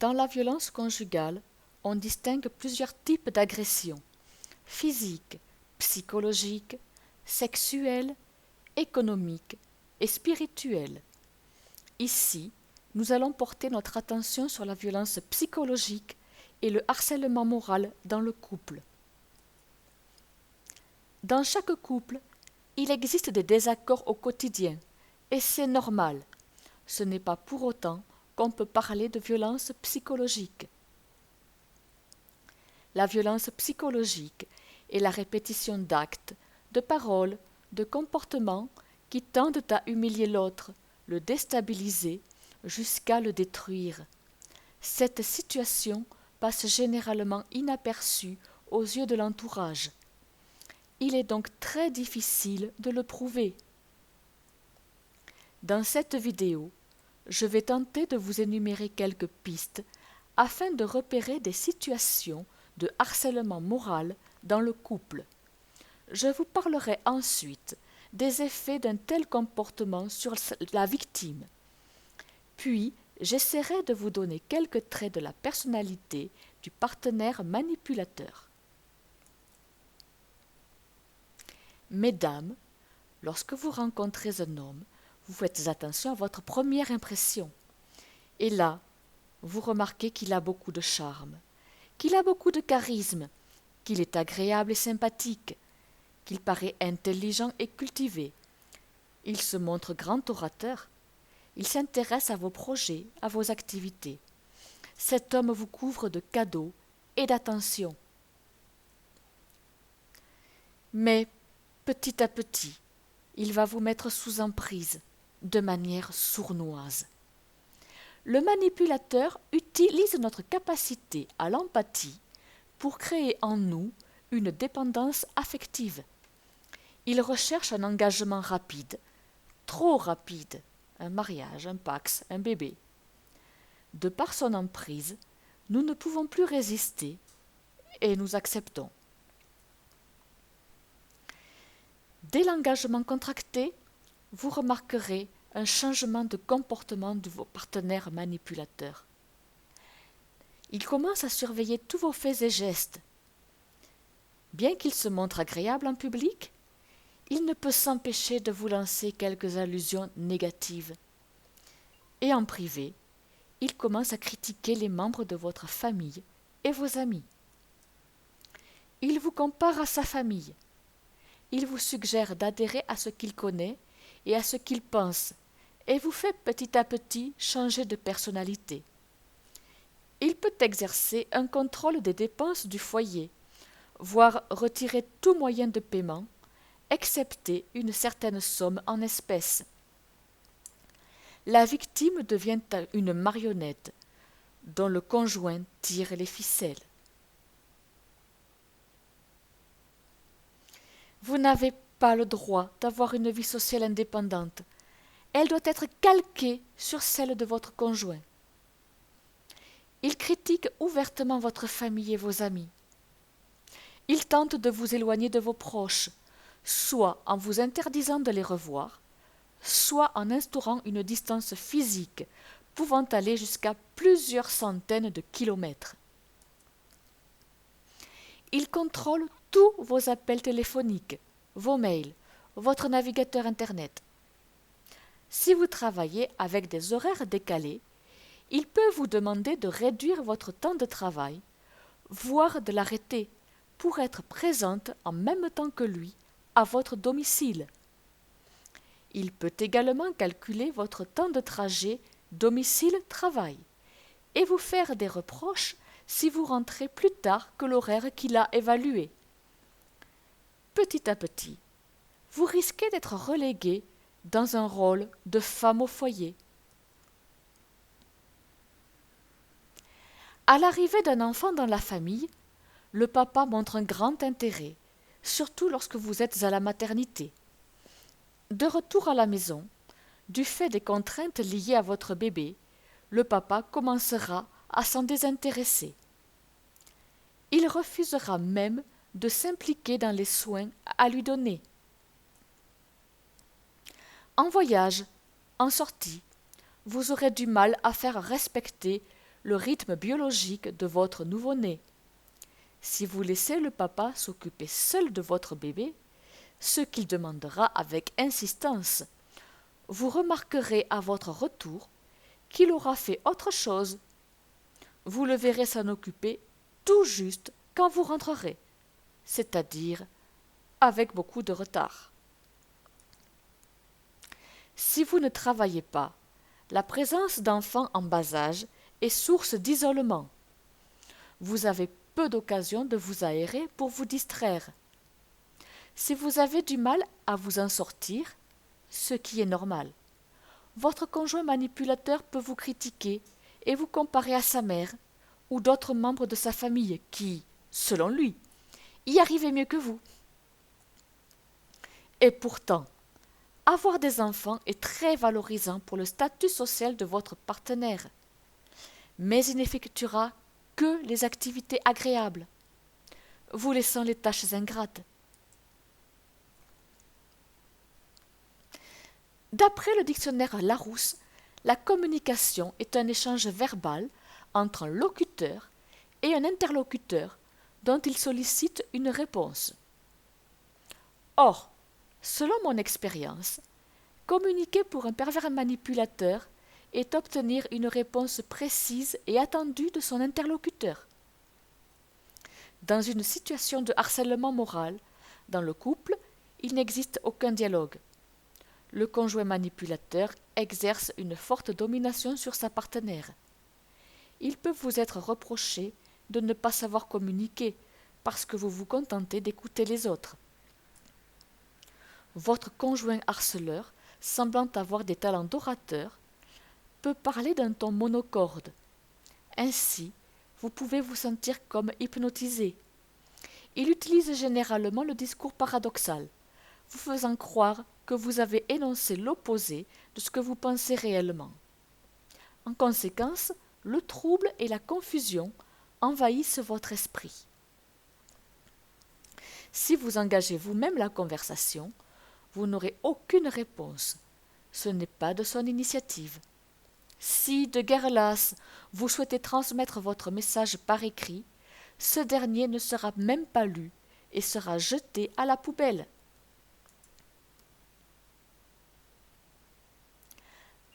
Dans la violence conjugale, on distingue plusieurs types d'agressions: physiques, psychologiques, sexuelles, économiques et spirituelles. Ici, nous allons porter notre attention sur la violence psychologique et le harcèlement moral dans le couple. Dans chaque couple, il existe des désaccords au quotidien, et c'est normal. Ce n'est pas pour autant qu'on peut parler de violence psychologique. La violence psychologique est la répétition d'actes, de paroles, de comportements qui tendent à humilier l'autre, le déstabiliser, jusqu'à le détruire. Cette situation passe généralement inaperçue aux yeux de l'entourage. Il est donc très difficile de le prouver. Dans cette vidéo, je vais tenter de vous énumérer quelques pistes afin de repérer des situations de harcèlement moral dans le couple. Je vous parlerai ensuite des effets d'un tel comportement sur la victime. Puis, j'essaierai de vous donner quelques traits de la personnalité du partenaire manipulateur. Mesdames, lorsque vous rencontrez un homme, vous faites attention à votre première impression. Et là, vous remarquez qu'il a beaucoup de charme, qu'il a beaucoup de charisme, qu'il est agréable et sympathique, qu'il paraît intelligent et cultivé. Il se montre grand orateur. Il s'intéresse à vos projets, à vos activités. Cet homme vous couvre de cadeaux et d'attention. Mais, petit à petit, il va vous mettre sous emprise, de manière sournoise. Le manipulateur utilise notre capacité à l'empathie pour créer en nous une dépendance affective. Il recherche un engagement rapide, trop rapide, un mariage, un pax, un bébé. De par son emprise, nous ne pouvons plus résister et nous acceptons. Dès l'engagement contracté, vous remarquerez un changement de comportement de vos partenaires manipulateurs. Il commence à surveiller tous vos faits et gestes. Bien qu'il se montre agréable en public, il ne peut s'empêcher de vous lancer quelques allusions négatives. Et en privé, il commence à critiquer les membres de votre famille et vos amis. Il vous compare à sa famille. Il vous suggère d'adhérer à ce qu'il connaît et à ce qu'il pense, et vous fait petit à petit changer de personnalité. Il peut exercer un contrôle des dépenses du foyer, voire retirer tout moyen de paiement, excepté une certaine somme en espèces. La victime devient une marionnette dont le conjoint tire les ficelles. Vous n'avez pas le droit d'avoir une vie sociale indépendante. Elle doit être calquée sur celle de votre conjoint. Il critique ouvertement votre famille et vos amis. Il tente de vous éloigner de vos proches, soit en vous interdisant de les revoir, soit en instaurant une distance physique pouvant aller jusqu'à plusieurs centaines de kilomètres. Il contrôle tous vos appels téléphoniques, vos mails, votre navigateur Internet. Si vous travaillez avec des horaires décalés, il peut vous demander de réduire votre temps de travail, voire de l'arrêter, pour être présente en même temps que lui à votre domicile. Il peut également calculer votre temps de trajet domicile-travail et vous faire des reproches si vous rentrez plus tard que l'horaire qu'il a évalué. Petit à petit, vous risquez d'être relégué dans un rôle de femme au foyer. À l'arrivée d'un enfant dans la famille, le papa montre un grand intérêt, surtout lorsque vous êtes à la maternité. De retour à la maison, du fait des contraintes liées à votre bébé, le papa commencera à s'en désintéresser. Il refusera même de s'impliquer dans les soins à lui donner. En voyage, en sortie, vous aurez du mal à faire respecter le rythme biologique de votre nouveau-né. Si vous laissez le papa s'occuper seul de votre bébé, ce qu'il demandera avec insistance, vous remarquerez à votre retour qu'il aura fait autre chose. Vous le verrez s'en occuper tout juste quand vous rentrerez, c'est-à-dire avec beaucoup de retard. Si vous ne travaillez pas, la présence d'enfants en bas âge est source d'isolement. Vous avez peu d'occasions de vous aérer pour vous distraire. Si vous avez du mal à vous en sortir, ce qui est normal, votre conjoint manipulateur peut vous critiquer et vous comparer à sa mère ou d'autres membres de sa famille qui, selon lui, y arrivaient mieux que vous. Et pourtant, avoir des enfants est très valorisant pour le statut social de votre partenaire, mais il n'effectuera que les activités agréables, vous laissant les tâches ingrates. D'après le dictionnaire Larousse, la communication est un échange verbal entre un locuteur et un interlocuteur dont il sollicite une réponse. Or, selon mon expérience, communiquer pour un pervers manipulateur est obtenir une réponse précise et attendue de son interlocuteur. Dans une situation de harcèlement moral, dans le couple, il n'existe aucun dialogue. Le conjoint manipulateur exerce une forte domination sur sa partenaire. Il peut vous être reproché de ne pas savoir communiquer parce que vous vous contentez d'écouter les autres. Votre conjoint harceleur, semblant avoir des talents d'orateur, peut parler d'un ton monocorde. Ainsi, vous pouvez vous sentir comme hypnotisé. Il utilise généralement le discours paradoxal, vous faisant croire que vous avez énoncé l'opposé de ce que vous pensez réellement. En conséquence, le trouble et la confusion envahissent votre esprit. Si vous engagez vous-même la conversation, vous n'aurez aucune réponse. Ce n'est pas de son initiative. Si, de guerre lasse, vous souhaitez transmettre votre message par écrit, ce dernier ne sera même pas lu et sera jeté à la poubelle.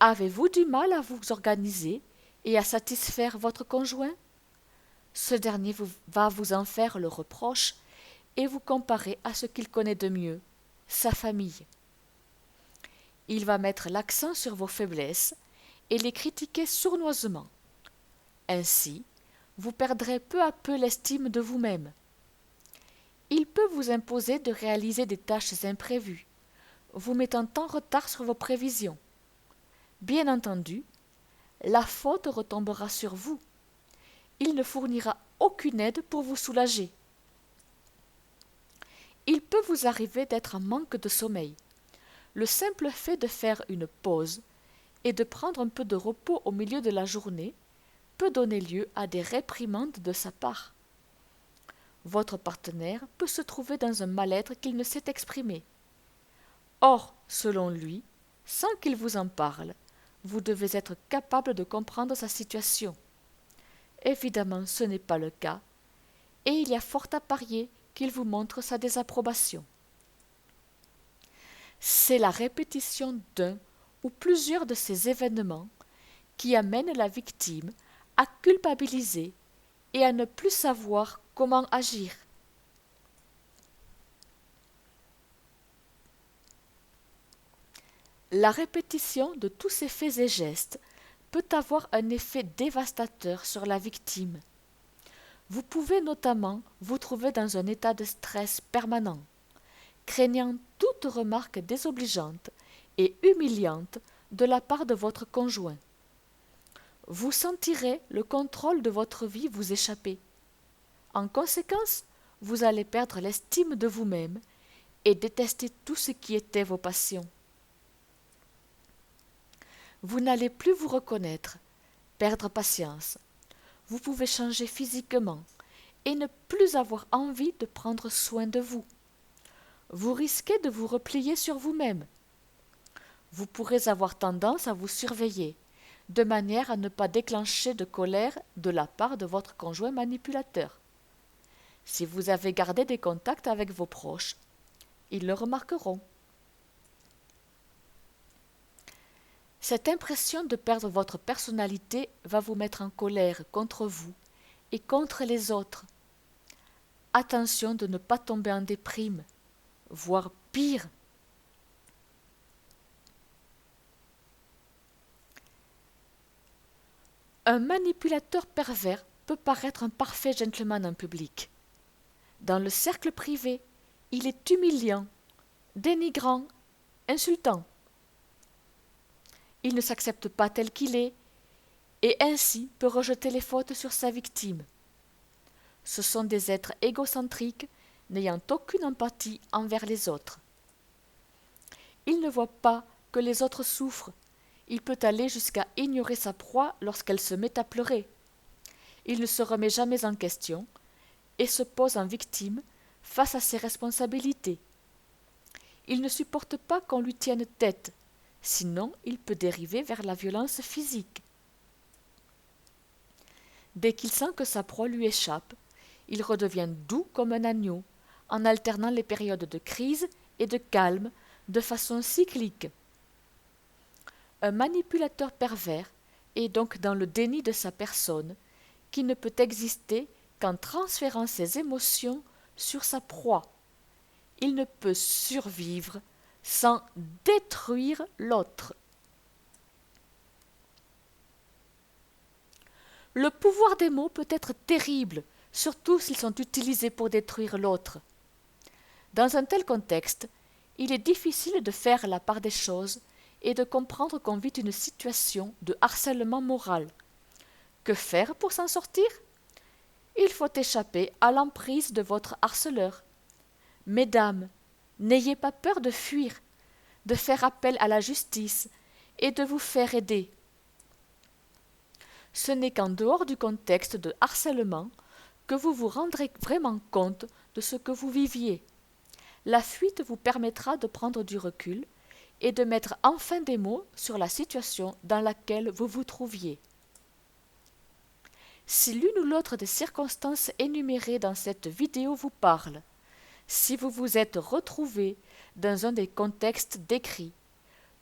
Avez-vous du mal à vous organiser et à satisfaire votre conjoint? Ce dernier va vous en faire le reproche et vous comparer à ce qu'il connaît de mieux, sa famille. Il va mettre l'accent sur vos faiblesses et les critiquer sournoisement. Ainsi, vous perdrez peu à peu l'estime de vous-même. Il peut vous imposer de réaliser des tâches imprévues, vous mettant en retard sur vos prévisions. Bien entendu, la faute retombera sur vous. Il ne fournira aucune aide pour vous soulager. Il peut vous arriver d'être en manque de sommeil. Le simple fait de faire une pause et de prendre un peu de repos au milieu de la journée peut donner lieu à des réprimandes de sa part. Votre partenaire peut se trouver dans un mal-être qu'il ne sait exprimer. Or, selon lui, sans qu'il vous en parle, vous devez être capable de comprendre sa situation. Évidemment, ce n'est pas le cas, et il y a fort à parier qu'il vous montre sa désapprobation. C'est la répétition d'un ou plusieurs de ces événements qui amène la victime à culpabiliser et à ne plus savoir comment agir. La répétition de tous ces faits et gestes peut avoir un effet dévastateur sur la victime. Vous pouvez notamment vous trouver dans un état de stress permanent, craignant toute remarque désobligeante et humiliante de la part de votre conjoint. Vous sentirez le contrôle de votre vie vous échapper. En conséquence, vous allez perdre l'estime de vous-même et détester tout ce qui était vos passions. Vous n'allez plus vous reconnaître, perdre patience. Vous pouvez changer physiquement et ne plus avoir envie de prendre soin de vous. Vous risquez de vous replier sur vous-même. Vous pourrez avoir tendance à vous surveiller, de manière à ne pas déclencher de colère de la part de votre conjoint manipulateur. Si vous avez gardé des contacts avec vos proches, ils le remarqueront. Cette impression de perdre votre personnalité va vous mettre en colère contre vous et contre les autres. Attention de ne pas tomber en déprime, voire pire. Un manipulateur pervers peut paraître un parfait gentleman en public. Dans le cercle privé, il est humiliant, dénigrant, insultant. Il ne s'accepte pas tel qu'il est et ainsi peut rejeter les fautes sur sa victime. Ce sont des êtres égocentriques n'ayant aucune empathie envers les autres. Il ne voit pas que les autres souffrent. Il peut aller jusqu'à ignorer sa proie lorsqu'elle se met à pleurer. Il ne se remet jamais en question et se pose en victime face à ses responsabilités. Il ne supporte pas qu'on lui tienne tête, sinon il peut dériver vers la violence physique. Dès qu'il sent que sa proie lui échappe, il redevient doux comme un agneau, en alternant les périodes de crise et de calme de façon cyclique. Un manipulateur pervers est donc dans le déni de sa personne, qui ne peut exister qu'en transférant ses émotions sur sa proie. Il ne peut survivre sans détruire l'autre. Le pouvoir des mots peut être terrible, surtout s'ils sont utilisés pour détruire l'autre. Dans un tel contexte, il est difficile de faire la part des choses et de comprendre qu'on vit une situation de harcèlement moral. Que faire pour s'en sortir? Il faut échapper à l'emprise de votre harceleur. Mesdames, n'ayez pas peur de fuir, de faire appel à la justice et de vous faire aider. Ce n'est qu'en dehors du contexte de harcèlement que vous vous rendrez vraiment compte de ce que vous viviez. La fuite vous permettra de prendre du recul et de mettre enfin des mots sur la situation dans laquelle vous vous trouviez. Si l'une ou l'autre des circonstances énumérées dans cette vidéo vous parle, si vous vous êtes retrouvé dans un des contextes décrits,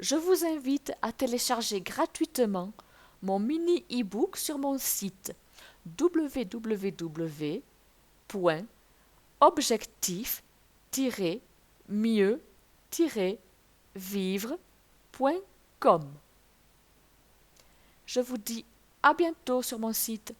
je vous invite à télécharger gratuitement mon mini e-book sur mon site www.objectif-mieux-vivre.com. Je vous dis à bientôt sur mon site.